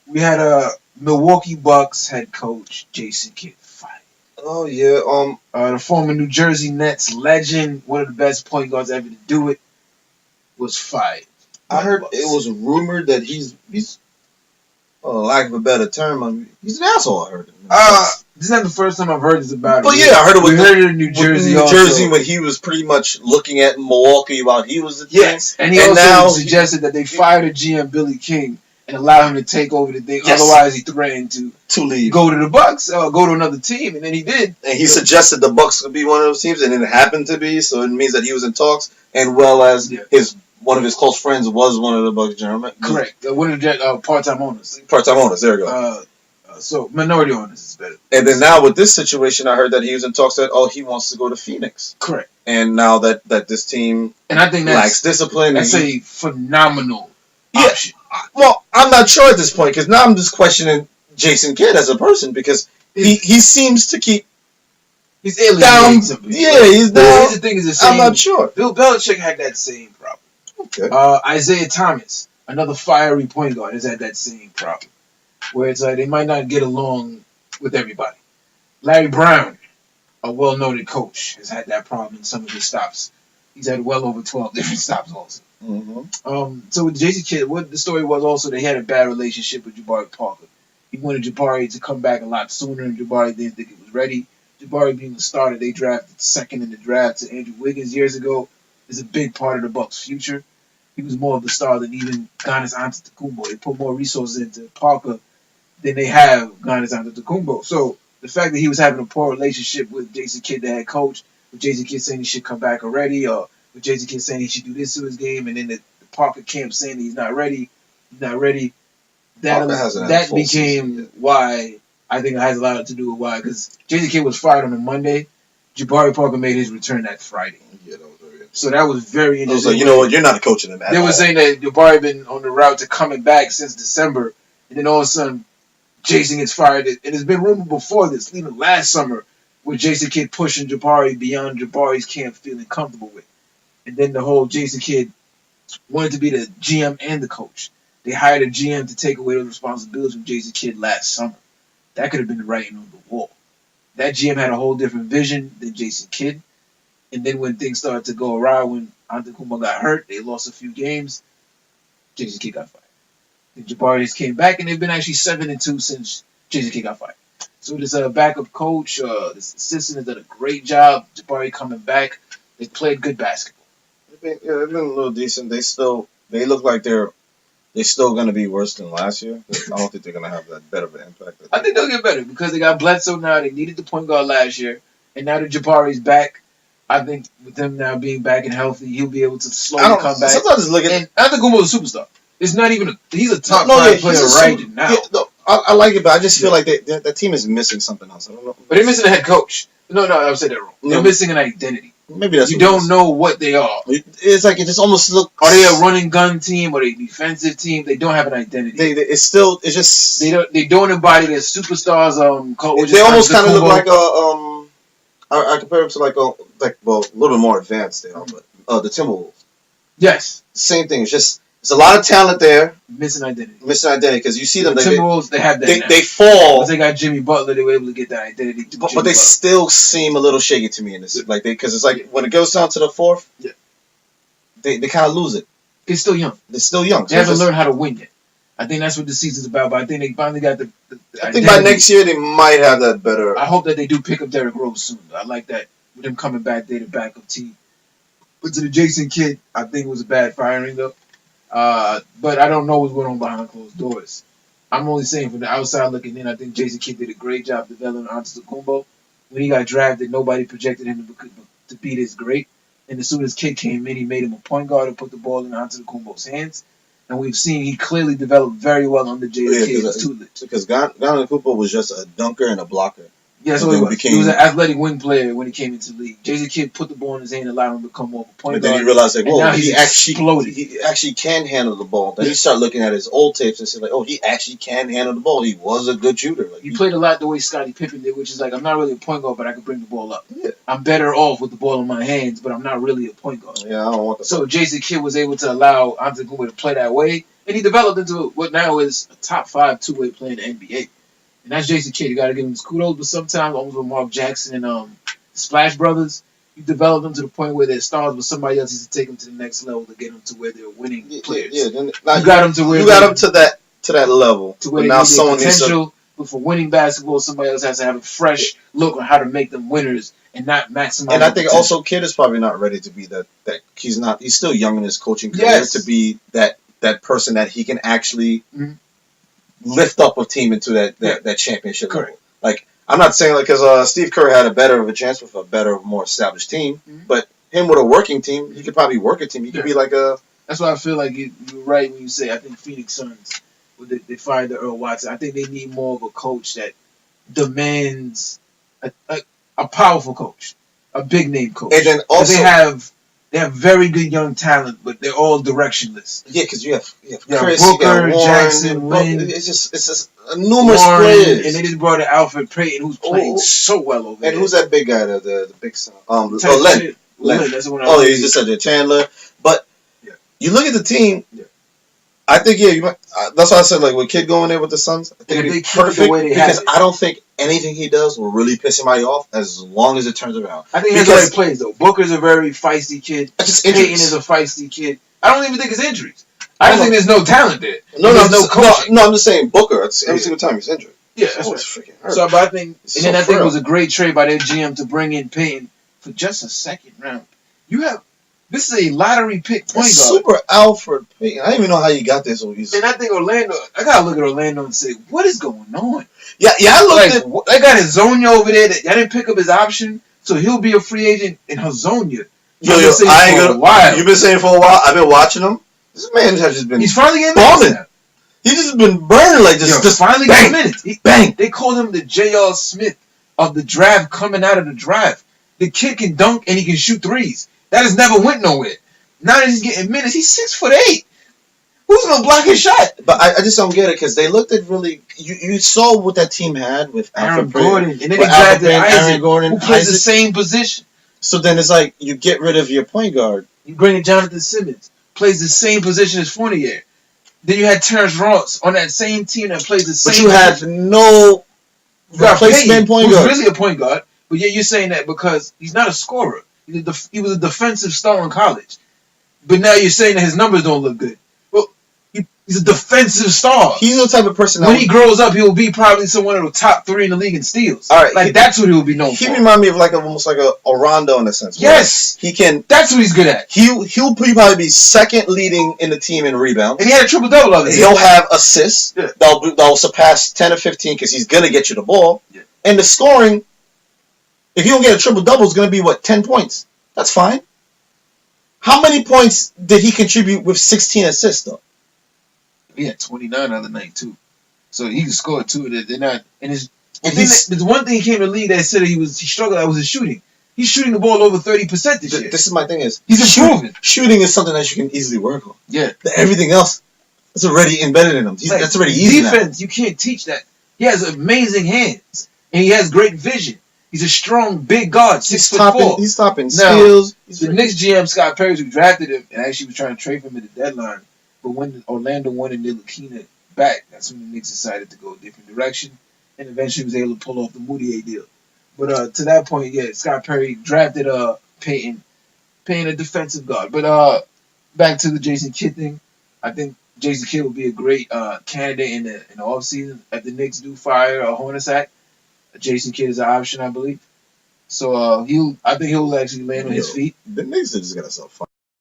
We had a Milwaukee Bucks head coach Jason Kidd fired. Oh yeah. The former New Jersey Nets legend, one of the best point guards ever to do it, was fired I by the heard it Bucks. was rumored that he's lack of a better term, he's an asshole. I heard it. This is not the first time I've heard this about it. But yeah, I heard it We with heard it in New Jersey. New also. Jersey when he was pretty much looking at Milwaukee while he was the Yes, and he also suggested that they fired a GM Billy King and allow him to take over the thing. Yes. Otherwise, he threatened to leave, go to the Bucks, go to another team, and then he did. And he suggested the Bucks could be one of those teams, and it happened to be. So it means that he was in talks, and well as one of his close friends was one of the Bucks general. Correct, one of the part-time owners. Part-time owners. There you go. So minority owners is better. And then now with this situation, I heard that he was in talks that he wants to go to Phoenix. Correct. And now that this team and I think lacks discipline, that's a phenomenal option. Well, I'm not sure at this point because now I'm just questioning Jason Kidd as a person because he seems to keep he's alienating some people. Yeah, he's down. Here's the thing is the same. I'm not sure. Bill Belichick had that same problem. Okay. Isaiah Thomas, another fiery point guard, has had that same problem. Where it's like they might not get along with everybody. Larry Brown, a well-noted coach, has had that problem in some of his stops. He's had well over 12 different stops also. Mm-hmm. So with Jason Kidd, what the story was also they had a bad relationship with Jabari Parker. He wanted Jabari to come back a lot sooner, and Jabari didn't think it was ready. Jabari being the starter, they drafted second in the draft to Andrew Wiggins years ago, is a big part of the Bucks' future. He was more of the star than even Giannis Antetokounmpo. They put more resources into Parker than they have Giannis Antetokounmpo. So the fact that he was having a poor relationship with Jason Kidd, the head coach, with Jason Kidd saying he should come back already, or with Jason Kidd saying he should do this to his game, and then the Parker camp saying he's not ready, that became why I think it has a lot to do with why. Because Jason Kidd was fired on a Monday. Jabari Parker made his return that Friday. Yeah, that was very interesting. So that was very interesting. I was like, you know what, you're not a coach in the They were saying that Jabari been on the route to coming back since December, and then all of a sudden Jason gets fired. And it's been rumored before this, even last summer, with Jason Kidd pushing Jabari beyond Jabari's camp feeling comfortable with. And then the whole Jason Kidd wanted to be the GM and the coach. They hired a GM to take away those responsibilities from Jason Kidd last summer. That could have been the writing on the wall. That GM had a whole different vision than Jason Kidd. And then when things started to go awry, when Antetokounmpo got hurt, they lost a few games, Jason Kidd got fired. And Jabari came back, and they've been actually 7-2 since Jason Kidd got fired. So this backup coach, this assistant has done a great job. Jabari coming back. They played good basketball. They've been a little decent. They look like they're still going to be worse than last year. I don't think they're going to have that better of an impact. I think they'll get better because they got Bledsoe now. They needed the point guard last year, and now that Jabari's back, I think with them now being back and healthy, he'll be able to slowly come back. Sometimes look at and Antetokounmpo's a superstar. It's not even he's a top 5 player right now. Yeah, no, I like it, but I just feel like that team is missing something else. I don't know. But they're missing a head coach. No, I said that wrong. They're missing an identity. Maybe that's you don't know what they are. It's like it just almost looks. Are they a running gun team? Are they a defensive team? They don't have an identity. It's just they don't embody their superstars. They almost kind of look like I compare them to like a little more advanced they are, but the Timberwolves. Yes, same thing. It's a lot of talent there. Missing identity Because you see them. The Timberwolves, they have that. They fall. Once they got Jimmy Butler, they were able to get that identity. But they still seem a little shaky to me in this. Because it's like when it goes down to the fourth, they kind of lose it. They're still young. They haven't learned how to win yet. I think that's what the season's about. But I think they finally got the I think by next year they might have that better. I hope that they do pick up Derrick Rose soon. I like that with him coming back. They're the backup team. But to the Jason Kidd, I think it was a bad firing up. But I don't know what's going on behind closed doors. I'm only saying from the outside looking in, I think Jason Kidd did a great job developing Antetokounmpo. When he got drafted, nobody projected him to be this great. And as soon as Kidd came in, he made him a point guard and put the ball in Antetokounmpo's hands. And we've seen he clearly developed very well under Jason Kidd's tutelage. Because Antetokounmpo was just a dunker and a blocker. Yeah, so he was an athletic wing player when he came into the league. Jason Kidd put the ball in his hand and allowed him to become more of a point guard. But then he realized, like, whoa, he actually can handle the ball. Then he started looking at his old tapes and said, like, oh, he actually can handle the ball. He was a good shooter. Like, he played a lot the way Scottie Pippen did, which is like, I'm not really a point guard, but I can bring the ball up. Yeah. I'm better off with the ball in my hands, but I'm not really a point guard. Yeah, I don't want that. So Jason Kidd was able to allow Antetokounmpo to play that way, And he developed into what now is a top 5 two-way player in the NBA. And that's Jason Kidd. You got to give him his kudos. But sometimes, almost with Mark Jackson and the Splash Brothers, you develop them to the point where they're stars, but somebody else needs to take them to the next level to get them to where they're winning players. Yeah, you got them to where you got them to that level. To where but they now need someone potential. needs to. But for winning basketball, somebody else has to have a fresh look on how to make them winners and not maximize. And I think also Kidd is probably not ready to be that he's not. He's still young in his coaching career to be that person that he can actually lift up a team into that championship level. Like, I'm not saying because Steve Kerr had a better of a chance with a better, more established team, but him with a working team, he could probably work a team. He could be like a. That's why I feel like you're right when you say I think Phoenix Suns. They fired the Earl Watson. I think they need more of a coach that demands a powerful coach, a big name coach. And then also they have very good young talent, but they're all directionless. Yeah, because you have Chris, Booker, Warren, Jackson, Wynn, it's just numerous Warren, players. and they just brought in Alfred Payton, who's playing so well over there. And who's that big guy, the big son? Len. That's the one. You just said Chandler. But you look at the team. Yeah. I think that's why I said like with Kidd going there with the Suns, I think it'd be perfect because I don't think anything he does will really piss anybody off as long as it turns around. I think he's the right plays though. Booker's a very feisty kid. Payton is a feisty kid. I don't even think it's injuries. I don't think there's no talent there. No, I'm just saying Booker every single time he's injured. Yeah, that's right. Freaking hurt. So, but I think, I think it was a great trade by their GM to bring in Payton for just a second round. This is a lottery pick point guard. Super Alfred Payton. I don't even know how you got this so easy. And I think I gotta look at Orlando and say, what is going on? Yeah, I looked at. They got Hazonia over there. I didn't pick up his option, so he'll be a free agent in Hazonia. You've been saying for a while. I've been watching him. This man has just been. He's finally getting bombing. He's just been burning like this. Just finally getting minutes. Bang. They called him the J.R. Smith of the draft coming out of the draft. The kid can dunk and he can shoot threes. That has never went nowhere. Now that he's getting minutes, he's 6'8". Who's gonna block his shot? But I just don't get it because they looked at really. You saw what that team had with Aaron Gordon, and then they drafted Aaron Gordon, who plays the same position. So then it's like you get rid of your point guard. You bring in Jonathan Simmons, plays the same position as Fournier. Then you had Terrence Ross on that same team that plays the same. But you have no replacement point guard. Who's really a point guard, but yet you're saying that because he's not a scorer. He was a defensive star in college. But now you're saying that his numbers don't look good. Well, he's a defensive star. He's the type of person when he grows up, he will be probably someone of the top 3 in the league in steals. All right, that's what he will be known for. He reminds me of almost like a Rondo in a sense. Yes, he can. That's what he's good at. He'll probably be second leading in the team in rebounds. And he had a triple double of it. He'll have assists. Yeah. That'll surpass 10 or 15 because he's gonna get you the ball. Yeah. And the scoring, if you don't get a triple double, it's gonna be 10 points. That's fine. How many points did he contribute with 16 assists, though? He had 29 the other night, too. So he can score, too. They're not... And there's one thing he came to the league that said he struggled at was his shooting. He's shooting the ball over 30% this year. This is my thing is... He's improving. Shooting is something that you can easily work on. Yeah. Everything else is already embedded in him. That's already easy defense, you can't teach that. He has amazing hands. And he has great vision. He's a strong, big guard, 6'4". He's stopping steals. The Knicks GM, Scott Perry, who drafted him, and actually was trying to trade for him at the deadline. But when Orlando wanted Ntilikina back, that's when the Knicks decided to go a different direction. And eventually was able to pull off the Moutier deal. But to that point, Scott Perry drafted Payton a defensive guard. But back to the Jason Kidd thing, I think Jason Kidd would be a great candidate in the offseason. If the Knicks do fire Hornacek, Jason Kidd is an option, I believe. So I think he'll actually land on his feet. The Knicks are just gonna sell fire.